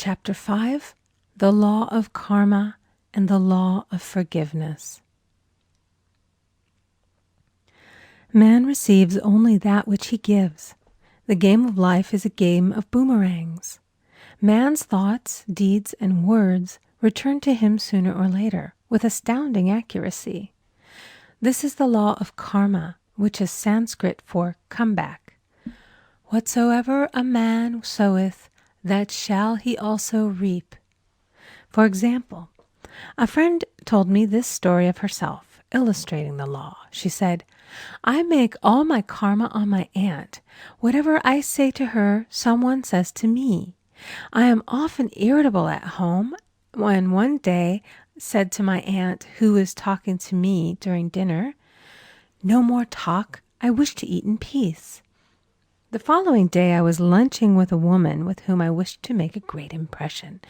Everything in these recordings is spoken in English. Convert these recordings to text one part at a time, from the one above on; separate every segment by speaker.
Speaker 1: Chapter 5, The Law of Karma and the Law of Forgiveness. Man receives only that which he gives. The game of life is a game of boomerangs. Man's thoughts, deeds, and words return to him sooner or later with astounding accuracy. This is the law of karma, which is Sanskrit for comeback. Whatsoever a man soweth, that shall he also reap. For example, a friend told me this story of herself, illustrating the law. She said, I make all my karma on my aunt. Whatever I say to her, someone says to me. I am often irritable at home when one day said to my aunt, who was talking to me during dinner, no more talk, I wish to eat in peace. The following day, I was lunching with a woman with whom I wished to make a great impression.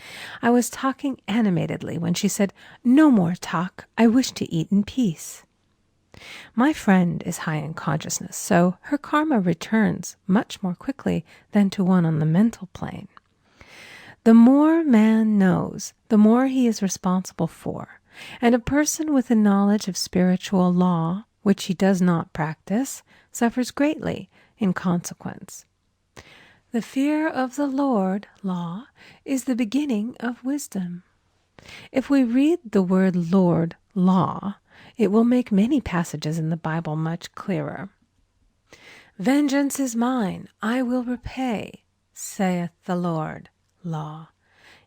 Speaker 1: I was talking animatedly when she said, no more talk, I wish to eat in peace. My friend is high in consciousness, so her karma returns much more quickly than to one on the mental plane. The more man knows, the more he is responsible for, and a person with a knowledge of spiritual law, which he does not practice, suffers greatly in consequence. The fear of the Lord, law, is the beginning of wisdom. If we read the word Lord, law, it will make many passages in the Bible much clearer. Vengeance is mine, I will repay, saith the Lord, law.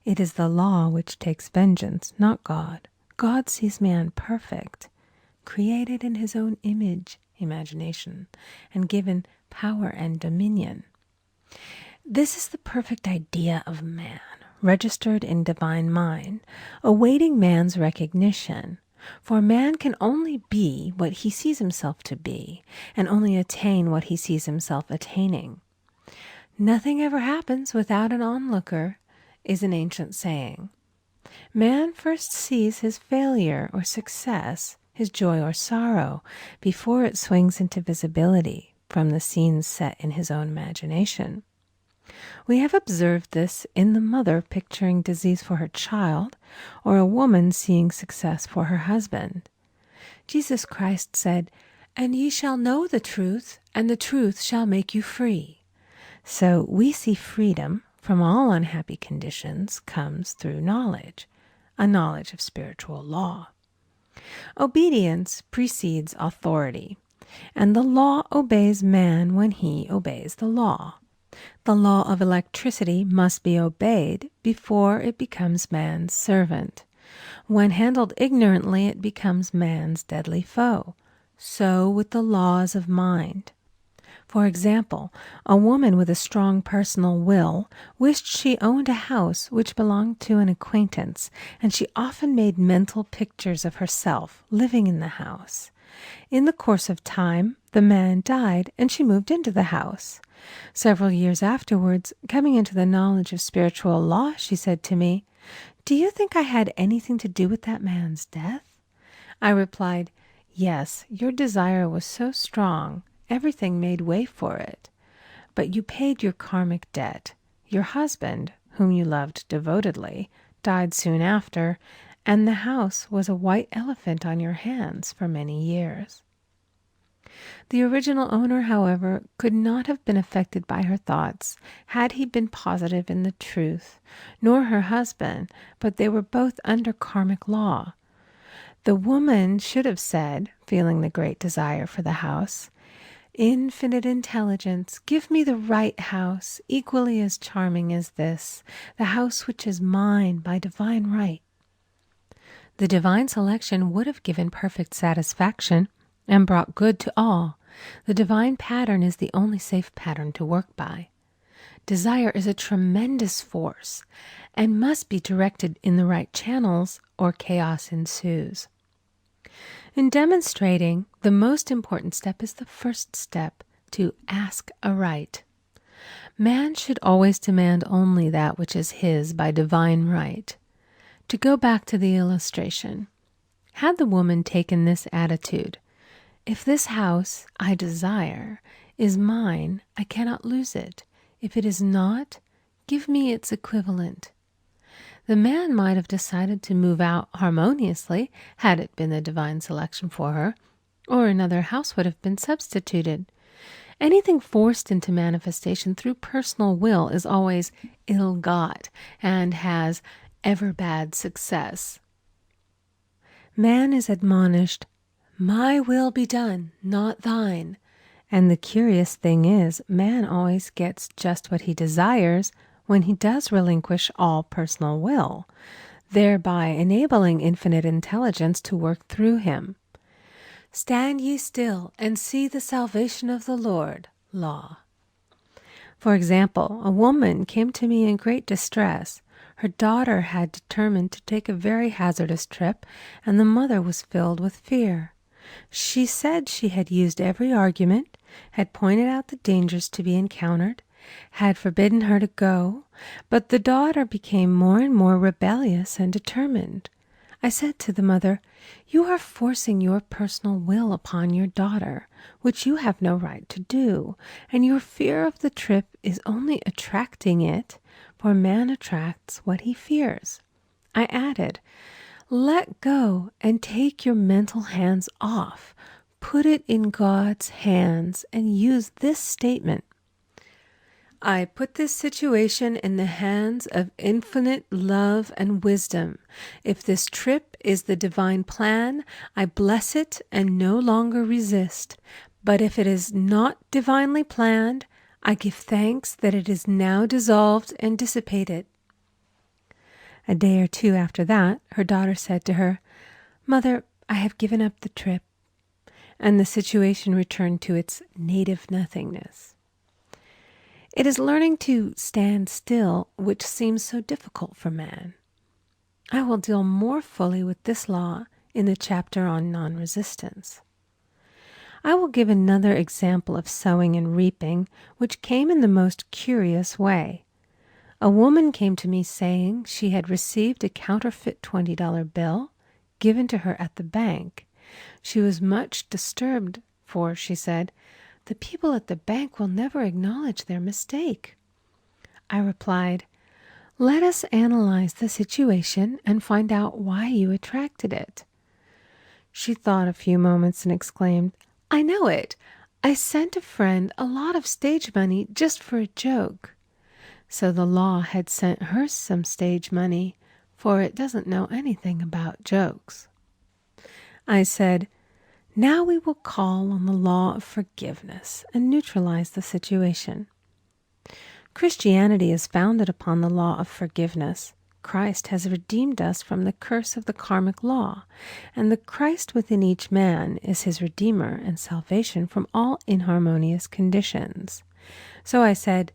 Speaker 1: It is the law which takes vengeance, not God. God sees man perfect, created in his own image, imagination, and given power and dominion. This is the perfect idea of man, registered in divine mind, awaiting man's recognition. For man can only be what he sees himself to be, and only attain what he sees himself attaining. Nothing ever happens without an onlooker, is an ancient saying. Man first sees his failure or success, his joy or sorrow, before it swings into visibility from the scenes set in his own imagination. We have observed this in the mother picturing disease for her child, or a woman seeing success for her husband. Jesus Christ said, "And ye shall know the truth, and the truth shall make you free." So we see freedom from all unhappy conditions comes through knowledge, a knowledge of spiritual law. Obedience precedes authority, and the law obeys man when he obeys the law. The law of electricity must be obeyed before it becomes man's servant. When handled ignorantly, it becomes man's deadly foe. So with the laws of mind. For example, a woman with a strong personal will wished she owned a house which belonged to an acquaintance, and she often made mental pictures of herself living in the house. In the course of time, the man died, and she moved into the house. Several years afterwards, coming into the knowledge of spiritual law, she said to me, "Do you think I had anything to do with that man's death?" I replied, "Yes, your desire was so strong, everything made way for it. But you paid your karmic debt. Your husband, whom you loved devotedly, died soon after, and the house was a white elephant on your hands for many years." The original owner, however, could not have been affected by her thoughts had he been positive in the truth, nor her husband, but they were both under karmic law. The woman should have said, feeling the great desire for the house, "Infinite intelligence, give me the right house, equally as charming as this, the house which is mine by divine right." The divine selection would have given perfect satisfaction and brought good to all. The divine pattern is the only safe pattern to work by. Desire is a tremendous force and must be directed in the right channels or chaos ensues. In demonstrating, the most important step is the first step, to ask aright. Man should always demand only that which is his by divine right. To go back to the illustration, had the woman taken this attitude, "If this house I desire is mine, I cannot lose it. If it is not, give me its equivalent," The man might have decided to move out harmoniously had it been the divine selection for her, or another house would have been substituted. Anything forced into manifestation through personal will is always ill-got and has ever bad success. Man is admonished, "My will be done, not thine." And the curious thing is, man always gets just what he desires when he does relinquish all personal will, thereby enabling infinite intelligence to work through him. "Stand ye still and see the salvation of the Lord." Law. For example, a woman came to me in great distress. Her daughter had determined to take a very hazardous trip, and the mother was filled with fear. She said she had used every argument, had pointed out the dangers to be encountered, had forbidden her to go, but the daughter became more and more rebellious and determined. I said to the mother, "You are forcing your personal will upon your daughter, which you have no right to do, and your fear of the trip is only attracting it, for man attracts what he fears." I added, "Let go and take your mental hands off. Put it in God's hands and use this statement: I put this situation in the hands of infinite love and wisdom. If this trip is the divine plan, I bless it and no longer resist. But if it is not divinely planned, I give thanks that it is now dissolved and dissipated." A day or two after that, her daughter said to her, "Mother, I have given up the trip," and the situation returned to its native nothingness. It is learning to stand still which seems so difficult for man. I will deal more fully with this law in the chapter on non-resistance. I will give another example of sowing and reaping, which came in the most curious way. A woman came to me saying she had received a counterfeit $20 bill given to her at the bank. She was much disturbed, for, she said, "The people at the bank will never acknowledge their mistake." I replied, "Let us analyze the situation and find out why you attracted it." She thought a few moments and exclaimed, "I know it. I sent a friend a lot of stage money just for a joke." So the law had sent her some stage money, for it doesn't know anything about jokes. I said, "Now we will call on the law of forgiveness and neutralize the situation." Christianity is founded upon the law of forgiveness. Christ has redeemed us from the curse of the karmic law, and the Christ within each man is his redeemer and salvation from all inharmonious conditions. So I said,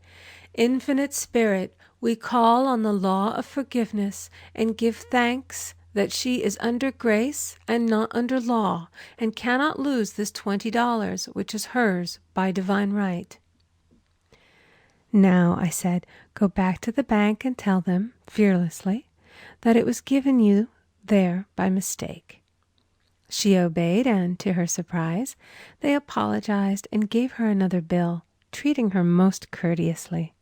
Speaker 1: "Infinite Spirit, we call on the law of forgiveness and give thanks that she is under grace and not under law, and cannot lose this $20, which is hers by divine right." "Now," I said, "go back to the bank and tell them, fearlessly, that it was given you there by mistake." She obeyed, and to her surprise, they apologized and gave her another bill, treating her most courteously.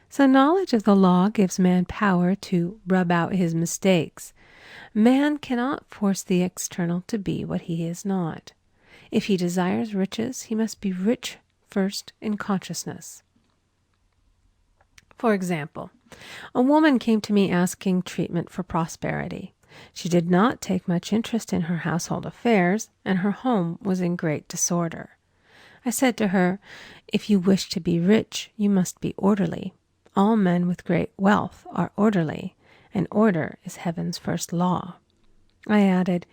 Speaker 1: So knowledge of the law gives man power to rub out his mistakes. Man cannot force the external to be what he is not. If he desires riches, he must be rich first in consciousness. For example, a woman came to me asking treatment for prosperity. She did not take much interest in her household affairs, and her home was in great disorder. I said to her, "If you wish to be rich, you must be orderly. All men with great wealth are orderly, and order is heaven's first law." I added,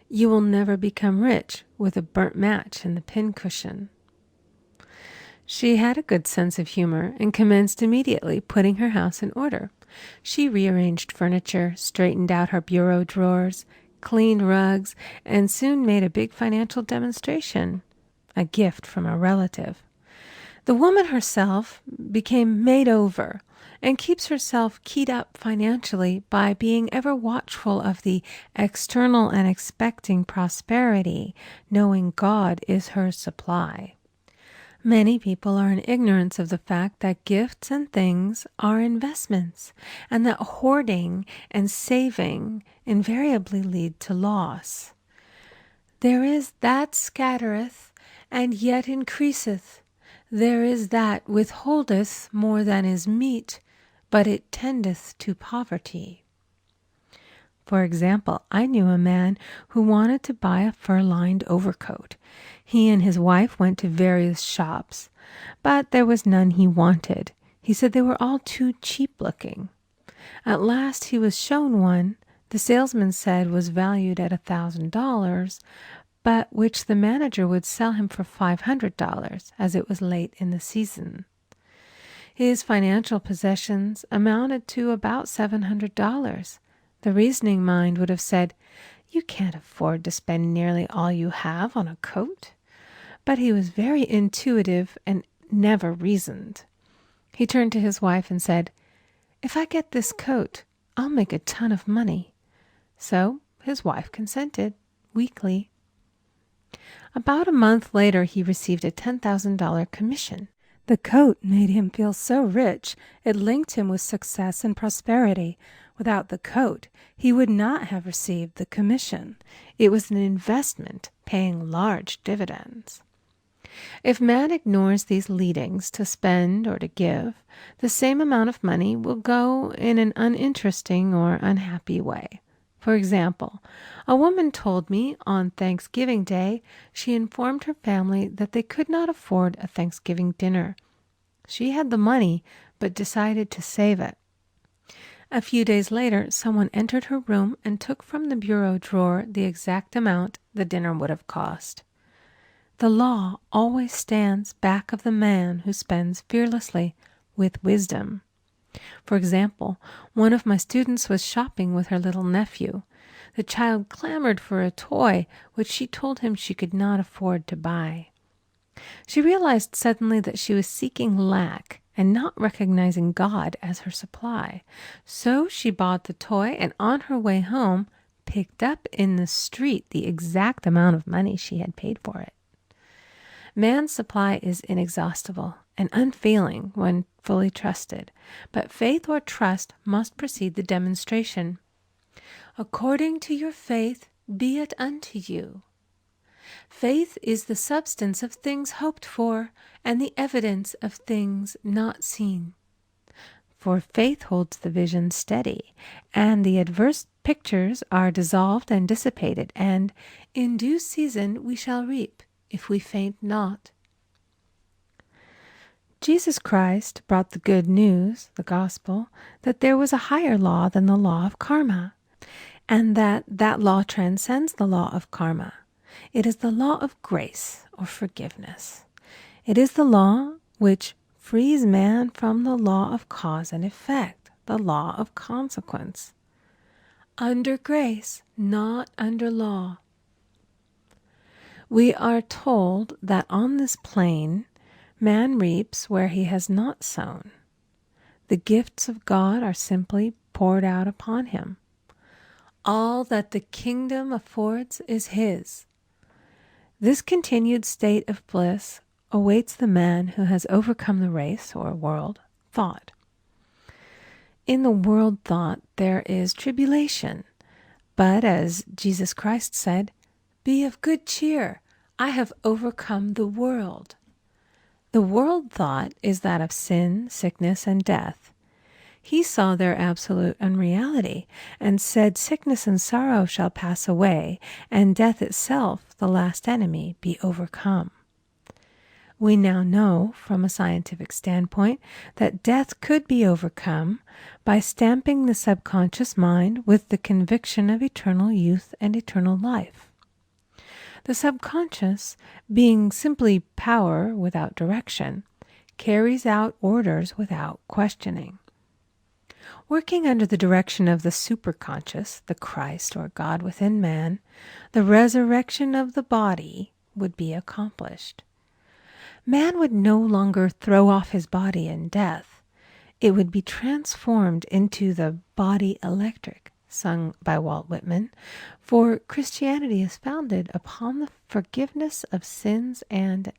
Speaker 1: "You will never become rich with a burnt match in the pincushion." She had a good sense of humor and commenced immediately putting her house in order. She rearranged furniture, straightened out her bureau drawers, cleaned rugs, and soon made a big financial demonstration, a gift from a relative. The woman herself became made over and keeps herself keyed up financially by being ever watchful of the external and expecting prosperity, knowing God is her supply. Many people are in ignorance of the fact that gifts and things are investments, and that hoarding and saving invariably lead to loss. There is that scattereth, and yet increaseth. There is that withholdeth more than is meet, but it tendeth to poverty. For example, I knew a man who wanted to buy a fur-lined overcoat. He and his wife went to various shops, but there was none he wanted. He said they were all too cheap-looking. At last he was shown one the salesman said was valued at $1,000, but which the manager would sell him for $500, as it was late in the season. His financial possessions amounted to about $700. The reasoning mind would have said, "You can't afford to spend nearly all you have on a coat." But he was very intuitive and never reasoned. He turned to his wife and said, "If I get this coat, I'll make a ton of money." So his wife consented, weakly. About a month later, he received a $10,000 commission. The coat made him feel so rich, it linked him with success and prosperity. Without the coat, he would not have received the commission. It was an investment paying large dividends. If man ignores these leadings to spend or to give, the same amount of money will go in an uninteresting or unhappy way. For example, a woman told me on Thanksgiving Day she informed her family that they could not afford a Thanksgiving dinner. She had the money, but decided to save it. A few days later, someone entered her room and took from the bureau drawer the exact amount the dinner would have cost. The law always stands back of the man who spends fearlessly with wisdom. For example, one of my students was shopping with her little nephew. The child clamored for a toy, which she told him she could not afford to buy. She realized suddenly that she was seeking lack and not recognizing God as her supply. So she bought the toy and on her way home picked up in the street the exact amount of money she had paid for it. Man's supply is inexhaustible and unfailing when fully trusted, but faith or trust must precede the demonstration. According to your faith be it unto you. Faith is the substance of things hoped for and the evidence of things not seen. For faith holds the vision steady, and the adverse pictures are dissolved and dissipated, and in due season we shall reap, if we faint not. Jesus Christ brought the good news, the gospel, that there was a higher law than the law of karma, and that law transcends the law of karma. It is the law of grace or forgiveness. It is the law which frees man from the law of cause and effect, the law of consequence. Under grace, not under law. We are told that on this plane, man reaps where he has not sown. The gifts of God are simply poured out upon him. All that the kingdom affords is his. This continued state of bliss awaits the man who has overcome the race or world thought. In the world thought there is tribulation, but as Jesus Christ said, "Be of good cheer, I have overcome the world." The world thought is that of sin, sickness, and death. He saw their absolute unreality and said sickness and sorrow shall pass away, and death itself, the last enemy, be overcome. We now know, from a scientific standpoint, that death could be overcome by stamping the subconscious mind with the conviction of eternal youth and eternal life. The subconscious, being simply power without direction, carries out orders without questioning. Working under the direction of the superconscious, the Christ or God within man, the resurrection of the body would be accomplished. Man would no longer throw off his body in death. It would be transformed into the body electric, sung by Walt Whitman, for Christianity is founded upon the forgiveness of sins and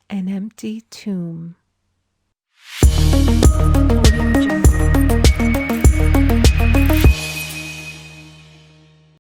Speaker 1: an empty tomb. Audio Jungle.